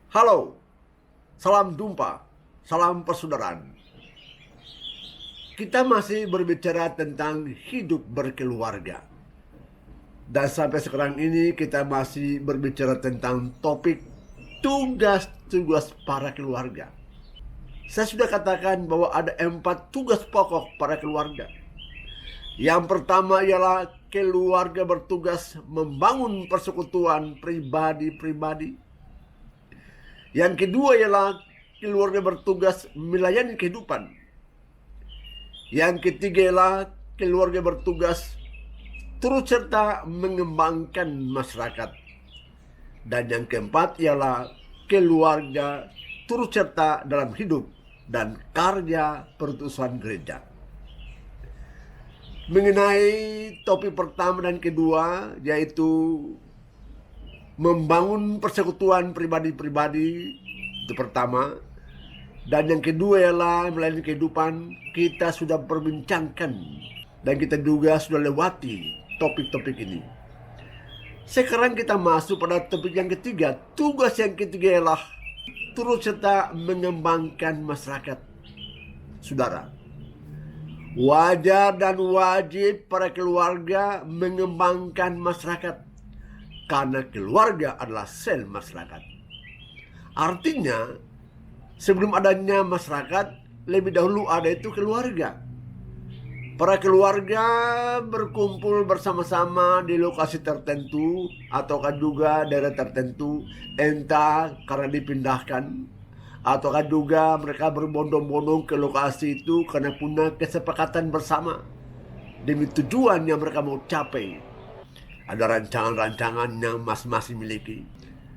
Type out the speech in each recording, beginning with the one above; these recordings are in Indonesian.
Halo, salam jumpa, salam persaudaraan. Kita masih berbicara tentang hidup berkeluarga. Dan sampai sekarang ini kita masih berbicara tentang topik tugas-tugas para keluarga. Saya sudah katakan bahwa ada 4 tugas pokok para keluarga. Yang pertama ialah keluarga bertugas membangun persekutuan pribadi-pribadi. Yang kedua ialah keluarga bertugas melayani kehidupan. Yang ketiga ialah keluarga bertugas turut serta mengembangkan masyarakat. Dan yang keempat ialah keluarga turut serta dalam hidup dan karya perutusan gereja. Mengenai topik pertama dan kedua, yaitu membangun persekutuan pribadi-pribadi, itu pertama. Dan yang kedua ialah melayani kehidupan. Kita sudah perbincangkan dan kita juga sudah lewati topik-topik ini. Sekarang kita masuk pada topik yang ketiga. Tugas yang ketiga ialah turut serta mengembangkan masyarakat. Saudara, wajar dan wajib para keluarga mengembangkan masyarakat, karena keluarga adalah sel masyarakat. Artinya, sebelum adanya masyarakat, lebih dahulu ada itu keluarga. Para keluarga berkumpul bersama-sama di lokasi tertentu ataukah juga daerah tertentu, entah karena dipindahkan ataukah juga mereka berbondong-bondong ke lokasi itu karena punya kesepakatan bersama demi tujuan yang mereka mau capai. Ada rancangan-rancangan yang masing-masing miliki,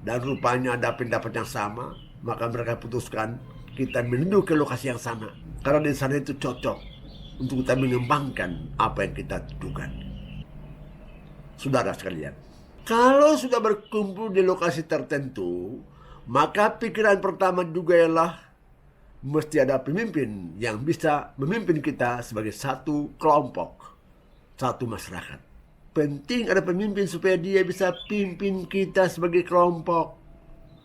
dan rupanya ada pendapat yang sama, maka mereka putuskan kita menuju ke lokasi yang sama karena di sana itu cocok untuk kita mengembangkan apa yang kita tujukan. Saudara sekalian, kalau sudah berkumpul di lokasi tertentu, maka pikiran pertama juga ialah mesti ada pemimpin yang bisa memimpin kita sebagai satu kelompok, satu masyarakat. Penting ada pemimpin supaya dia bisa pimpin kita sebagai kelompok.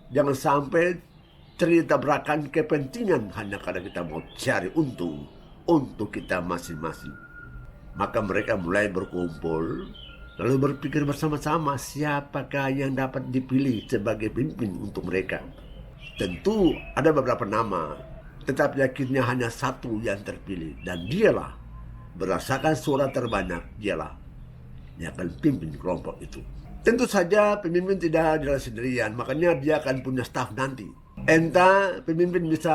Jangan sampai tertabrakan kepentingan hanya karena kita mau cari untung untuk kita masing-masing. Maka mereka mulai berkumpul, lalu berpikir bersama-sama siapakah yang dapat dipilih sebagai pemimpin untuk mereka. Tentu ada beberapa nama, tetapi akhirnya hanya satu yang terpilih, dan dialah berdasarkan suara terbanyak, dialah yang akan pimpin kelompok itu. Tentu saja pemimpin tidak jalan sendirian, makanya dia akan punya staf nanti. Entah pemimpin bisa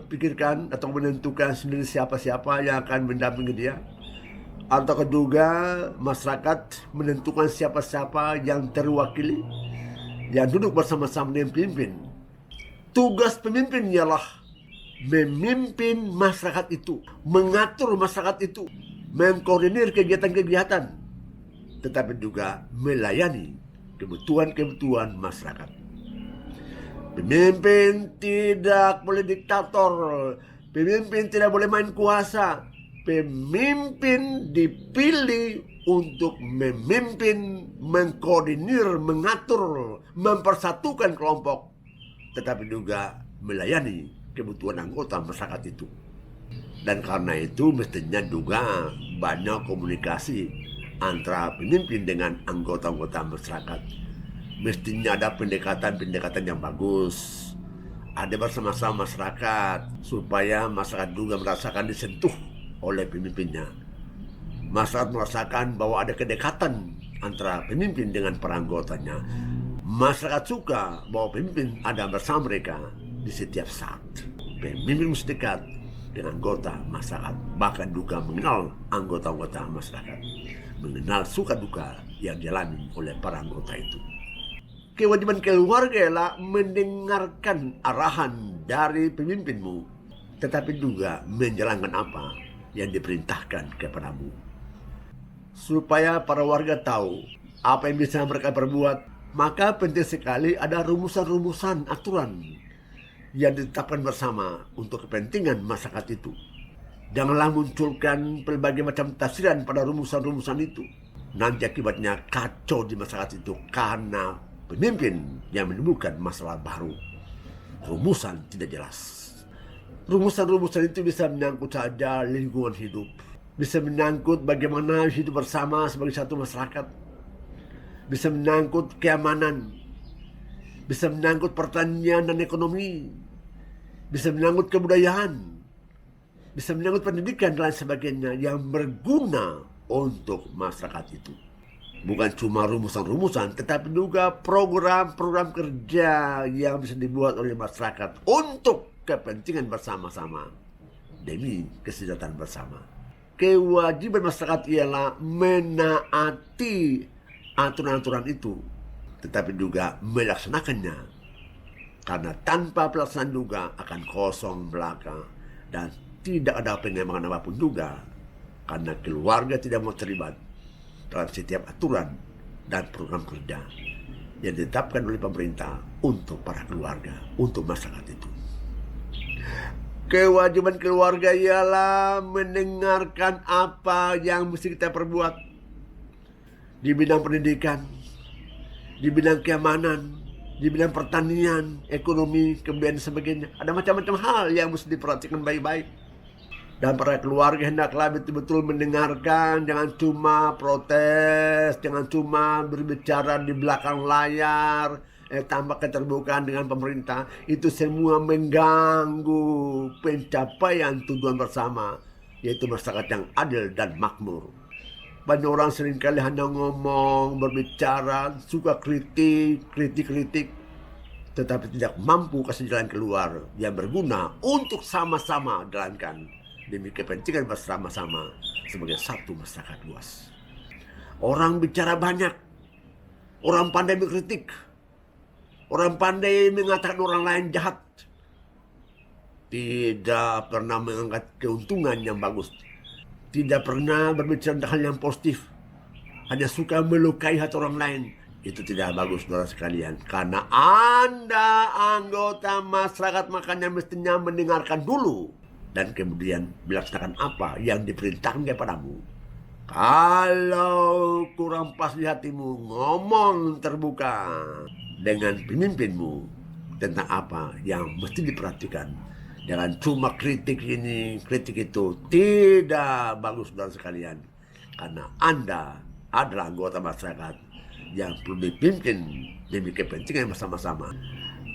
pikirkan atau menentukan sendiri siapa-siapa yang akan mendampingi dia, atau juga masyarakat menentukan siapa-siapa yang terwakili, yang duduk bersama-sama dengan pemimpin. Tugas pemimpin ialah memimpin masyarakat itu, mengatur masyarakat itu, mengkoordinir kegiatan-kegiatan, tetapi juga melayani kebutuhan-kebutuhan masyarakat. Pemimpin tidak boleh diktator, pemimpin tidak boleh main kuasa. Pemimpin dipilih untuk memimpin, mengkoordinir, mengatur, mempersatukan kelompok, tetapi juga melayani kebutuhan anggota masyarakat itu. Dan karena itu mestinya juga banyak komunikasi antara pemimpin dengan anggota-anggota masyarakat. Mestinya ada pendekatan-pendekatan yang bagus, ada bersama-sama masyarakat, supaya masyarakat juga merasakan disentuh oleh pemimpinnya. Masyarakat merasakan bahwa ada kedekatan antara pemimpin dengan para anggotanya. Masyarakat suka bahwa pemimpin ada bersama mereka di setiap saat. Pemimpin mesti dekat dengan anggota masyarakat, bahkan juga mengenal anggota-anggota masyarakat, mengenal suka duka yang dialami oleh para anggota itu. Kewajiban keluarga ialah mendengarkan arahan dari pemimpinmu, tetapi juga menjalankan apa yang diperintahkan kepadamu. Supaya para warga tahu apa yang bisa mereka perbuat, maka penting sekali ada rumusan-rumusan aturan yang ditetapkan bersama untuk kepentingan masyarakat itu. Janganlah munculkan berbagai macam tafsiran pada rumusan-rumusan itu. Nanti akibatnya kacau di masyarakat itu karena pemimpin yang menimbulkan masalah baru. rumusan tidak jelas. Rumusan-rumusan itu bisa menyangkut saja lingkungan hidup, bisa menyangkut bagaimana hidup bersama sebagai satu masyarakat, bisa menyangkut keamanan, bisa menyangkut pertanian dan ekonomi, bisa menyangkut kebudayaan, bisa menyangkut pendidikan dan lain sebagainya yang berguna untuk masyarakat itu. Bukan cuma rumusan-rumusan, tetapi juga program-program kerja yang bisa dibuat oleh masyarakat untuk kepentingan bersama-sama demi kesejahteraan bersama. Kewajiban masyarakat ialah menaati aturan-aturan itu, tetapi juga melaksanakannya. Karena tanpa pelaksanaan juga akan kosong belaka dan tidak ada pengembangan apapun juga. Karena keluarga tidak mau terlibat dalam setiap aturan dan program kerja yang ditetapkan oleh pemerintah untuk para keluarga, untuk masyarakat itu. Kewajiban keluarga ialah mendengarkan apa yang mesti kita perbuat di bidang pendidikan, di bidang keamanan, di bidang pertanian, ekonomi, kemudian sebagainya. Ada macam-macam hal yang mesti diperhatikan baik-baik. Dan para keluarga hendaklah betul-betul mendengarkan, jangan cuma protes, jangan cuma berbicara di belakang layar, tanpa keterbukaan dengan pemerintah. Itu semua mengganggu pencapaian tujuan bersama, yaitu masyarakat yang adil dan makmur. Banyak orang seringkali hanya ngomong, berbicara, suka kritik, tetapi tidak mampu kasih jalan keluar yang berguna untuk sama-sama jalankan demi kepentingan bersama-sama sebagai satu masyarakat luas. Orang bicara banyak, orang pandai berkritik, orang pandai mengatakan orang lain jahat, tidak pernah mengangkat keuntungan yang bagus, tidak pernah berbicara tentang hal yang positif, hanya suka melukai hati orang lain. Itu tidak bagus, saudara sekalian. Karena Anda anggota masyarakat, makanya mestinya mendengarkan dulu dan kemudian melaksanakan apa yang diperintahkan kepadamu. Kalau kurang pas di hatimu, ngomong terbuka dengan pemimpinmu tentang apa yang mesti diperhatikan. Jangan cuma kritik ini, kritik itu. Tidak bagus, saudara sekalian. Karena Anda adalah anggota masyarakat yang perlu dipimpin demi kepentingan bersama-sama.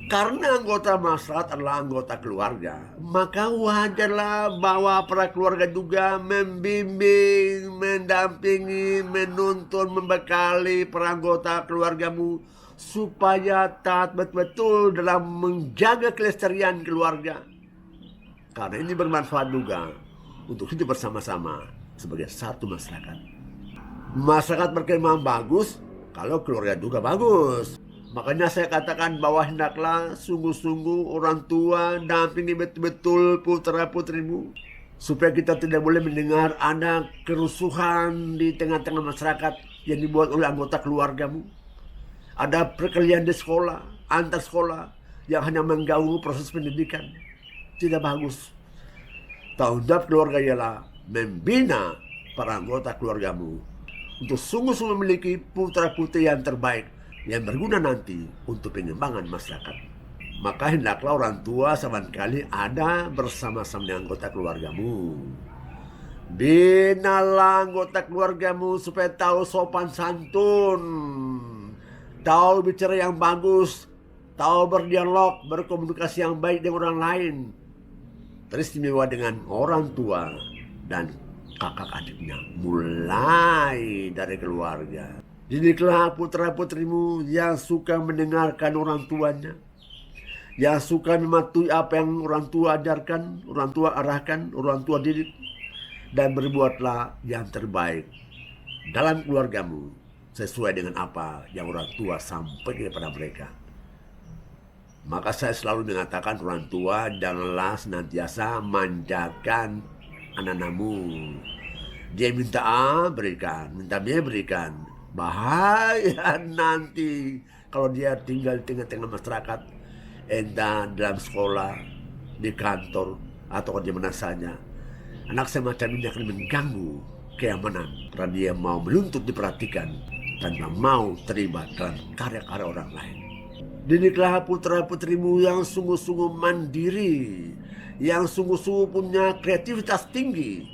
Karena anggota masyarakat adalah anggota keluarga, maka wajarlah bahwa para keluarga juga membimbing, mendampingi, menuntun, membekali para anggota keluargamu supaya taat betul-betul dalam menjaga kelestarian keluarga. Karena ini bermanfaat juga untuk hidup bersama-sama sebagai satu masyarakat. Masyarakat berkembang bagus kalau keluarga juga bagus. Makanya saya katakan bahwa hendaklah sungguh-sungguh orang tua dampingi betul-betul putra-putrimu, supaya kita tidak boleh mendengar ada kerusuhan di tengah-tengah masyarakat yang dibuat oleh anggota keluargamu. Ada perkelahian di sekolah, antar sekolah yang hanya mengganggu proses pendidikan. Tidak bagus. Tanggung jawab keluarga ialah membina para anggota keluargamu untuk sungguh-sungguh memiliki putra-putri yang terbaik, yang berguna nanti untuk pengembangan masyarakat. Maka hendaklah orang tua sama sekali ada bersama-sama dengan anggota keluargamu. Binalah anggota keluargamu supaya tahu sopan santun, tahu bicara yang bagus, tahu berdialog, berkomunikasi yang baik dengan orang lain. Teristimewa dengan orang tua dan kakak adiknya, mulai dari keluarga. Didiklah putra-putrimu yang suka mendengarkan orang tuanya, yang suka mematuhi apa yang orang tua ajarkan, orang tua arahkan, orang tua didik, dan berbuatlah yang terbaik dalam keluargamu sesuai dengan apa yang orang tua sampaikan kepada mereka. Maka saya selalu mengatakan orang tua janganlah senantiasa manjakan anak-anakmu. Dia minta A berikan, minta B berikan. Bahaya nanti kalau dia tinggal di tengah-tengah masyarakat, entah dalam sekolah, di kantor, atau di mana saja. Anak semacam ini akan mengganggu keamanan karena dia mau menuntut diperhatikan tanpa mau terlibat dalam karya-karya orang lain. Didiklah putra-putrimu yang sungguh-sungguh mandiri, yang sungguh-sungguh punya kreativitas tinggi.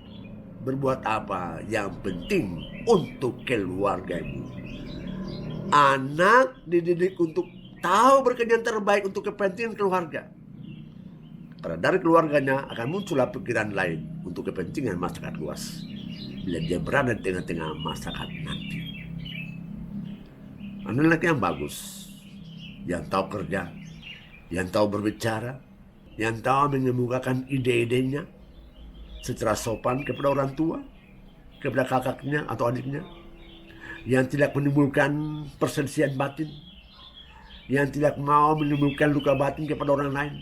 Berbuat apa yang penting untuk keluargamu. Anak dididik untuk tahu berkenan terbaik untuk kepentingan keluarga. Karena dari keluarganya akan muncullah pikiran lain untuk kepentingan masyarakat luas. Bila dia berada di tengah-tengah masyarakat nanti. Anak yang bagus, yang tahu kerja, yang tahu berbicara, yang tahu mengemukakan ide-idenya secara sopan kepada orang tua, kepada kakaknya atau adiknya, yang tidak menimbulkan perselisihan batin, yang tidak mau menimbulkan luka batin kepada orang lain.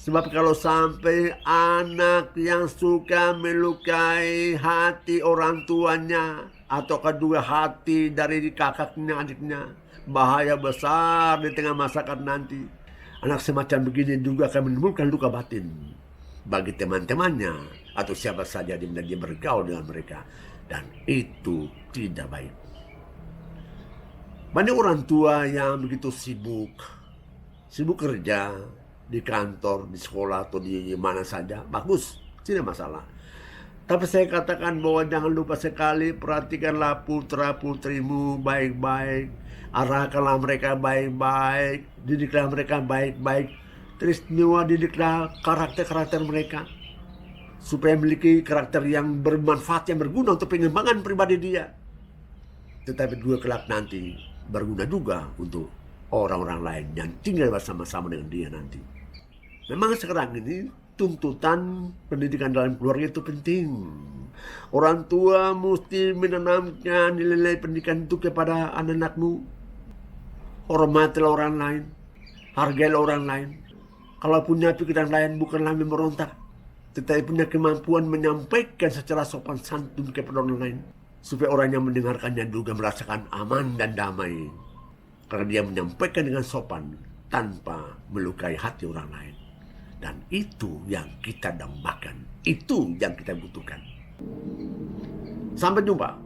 Sebab kalau sampai anak yang suka melukai hati orang tuanya atau kedua hati dari kakaknya, adiknya, bahaya besar di tengah masyarakat nanti. Anak semacam begini juga akan menimbulkan luka batin bagi teman-temannya atau siapa saja di mana dia bergaul dengan mereka. Dan itu tidak baik. Banyak orang tua yang begitu sibuk kerja, di kantor, di sekolah, atau di mana saja, bagus, tidak masalah. Tapi saya katakan bahwa jangan lupa sekali perhatikanlah putra-putrimu baik-baik, arahkanlah mereka baik-baik, didiklah mereka baik-baik, teristimewa didiklah karakter-karakter mereka, supaya memiliki karakter yang bermanfaat, yang berguna untuk pengembangan pribadi dia. Tetapi juga kelak nanti berguna juga untuk orang-orang lain yang tinggal bersama-sama dengan dia nanti. Memang sekarang ini tuntutan pendidikan dalam keluarga itu penting. Orang tua mesti menanamkan nilai-nilai pendidikan itu kepada anak-anakmu. Hormatilah orang lain, hargailah orang lain. Kalau punya pikiran lain bukanlah memberontak, tetapi punya kemampuan menyampaikan secara sopan santun kepada orang lain, supaya orang yang mendengarkannya juga merasakan aman dan damai. Karena dia menyampaikan dengan sopan tanpa melukai hati orang lain. Dan itu yang kita dambakan. Itu yang kita butuhkan. Sampai jumpa.